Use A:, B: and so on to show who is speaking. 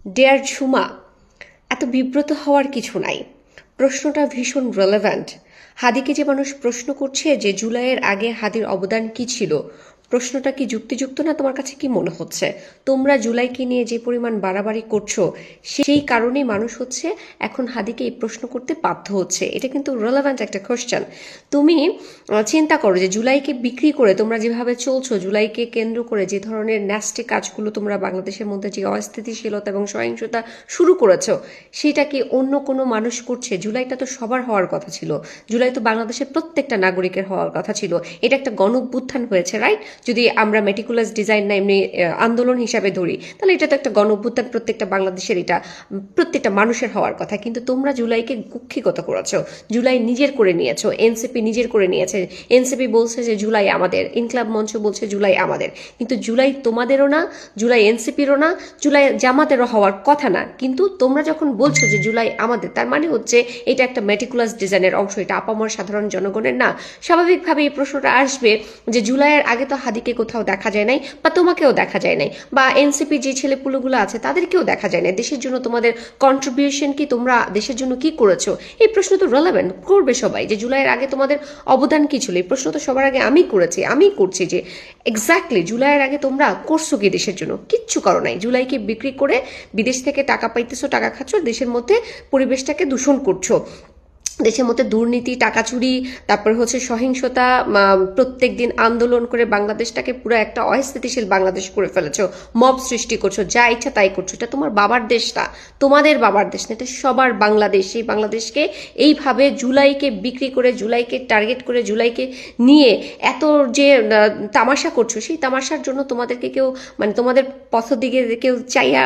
A: Dare Jhuma, এত বিব্রত হওয়ার কিছু নাই। প্রশ্নটা ভীষণ রেলেভেন্ট। হাদিকে যে মানুষ প্রশ্ন করছে যে জুলাইয়ের আগে হাদির অবদান কি ছিল, প্রশ্নটা কি যুক্তিযুক্ত না? তোমার কাছে কি মনে হচ্ছে? তোমরা জুলাইকে নিয়ে যে পরিমাণ বাড়াবাড়ি করছো, সেই কারণেই মানুষ হচ্ছে এখন হাদিকে এই প্রশ্ন করতে বাধ্য হচ্ছে। এটা কিন্তু রেলেভেন্ট একটা কোশ্চেন। তুমি চিন্তা করো যে জুলাইকে বিক্রি করে তোমরা যেভাবে চলছো, জুলাইকে কেন্দ্র করে যে ধরনের ন্যাস্টি কাজগুলো তোমরা বাংলাদেশের মধ্যে যে অস্থিতিশীলতা এবং সহিংসতা শুরু করেছো, সেটা কি অন্য কোনো মানুষ করছে? জুলাইটা তো সবার হওয়ার কথা ছিল। জুলাই তো বাংলাদেশের প্রত্যেকটা নাগরিকের হওয়ার কথা ছিল। এটা একটা গণ অভ্যুত্থান হয়েছে, রাইট? যদি আমরা মেটিকুলাস ডিজাইন না এমনি আন্দোলন হিসাবে ধরি, তাহলে এটা তো একটা গণ অভ্যুত্থান, প্রত্যেকটা বাংলাদেশের, এটা প্রত্যেকটা মানুষের হওয়ার কথা। কিন্তু তোমরা জুলাইকে কুক্ষিগত করেছো, জুলাই নিজের করে নিয়েছো, এনসিপি নিজের করে নিয়েছে। এনসিপি বলছে যে জুলাই আমাদের, ইনকলাব মঞ্চ বলছে জুলাই আমাদের, কিন্তু জুলাই তোমাদেরও না, জুলাই এনসিপিরও না, জুলাই জামাতেরও হওয়ার কথা না। কিন্তু তোমরা যখন বলছো যে জুলাই আমাদের, তার মানে হচ্ছে এটা একটা মেটিকুলাস ডিজাইনের অংশ, এটা আপামর সাধারণ জনগণের না। স্বাভাবিকভাবে এই প্রশ্নটা আসবে যে জুলাইয়ের আগে তো হাদিকে কোথাও দেখা যায় নাই, বা তোমাকেও দেখা যায় নাই, বা এনসিপি যে ছেলেপুলোগুলো আছে তাদেরকেও দেখা যায় নাই। দেশের জন্য তোমাদের কন্ট্রিবিউশন কি, তোমরা দেশের জন্য কি করেছো? এই প্রশ্ন তো রেলেভেন্ট করবে সবাই, যে জুলাইয়ের আগে তোমাদের অবদান কি ছিল। এই প্রশ্ন তো সবার আগে আমি করেছি, আমি করছি যে এক্স্যাক্টলি জুলাইয়ের আগে তোমরা করছো কি দেশের জন্য? কিচ্ছু করো নাই। জুলাইকে বিক্রি করে বিদেশ থেকে টাকা পাইতেছো, টাকা খাচ্ছ, দেশের মধ্যে পরিবেশটাকে দূষণ করছো, দেশের মধ্যে দুর্নীতি, টাকা চুরি, তারপর হচ্ছে সহিংসতা, প্রত্যেক দিন আন্দোলন করে বাংলাদেশটাকে পুরো একটা অস্থিতিশীল বাংলাদেশ করে ফেলেছো, মব সৃষ্টি করছো, যা ইচ্ছা তাই করছো। এটা তোমার বাবার দেশ না, তোমাদের বাবার দেশ না, এটা সবার বাংলাদেশ। সেই বাংলাদেশকে এইভাবে জুলাইকে বিক্রি করে, জুলাইকে টার্গেট করে, জুলাইকে নিয়ে এত যে তামাশা করছো, সেই তামাশার জন্য তোমাদেরকে কেউ, মানে তোমাদের পথ দিকে কেউ চাইয়া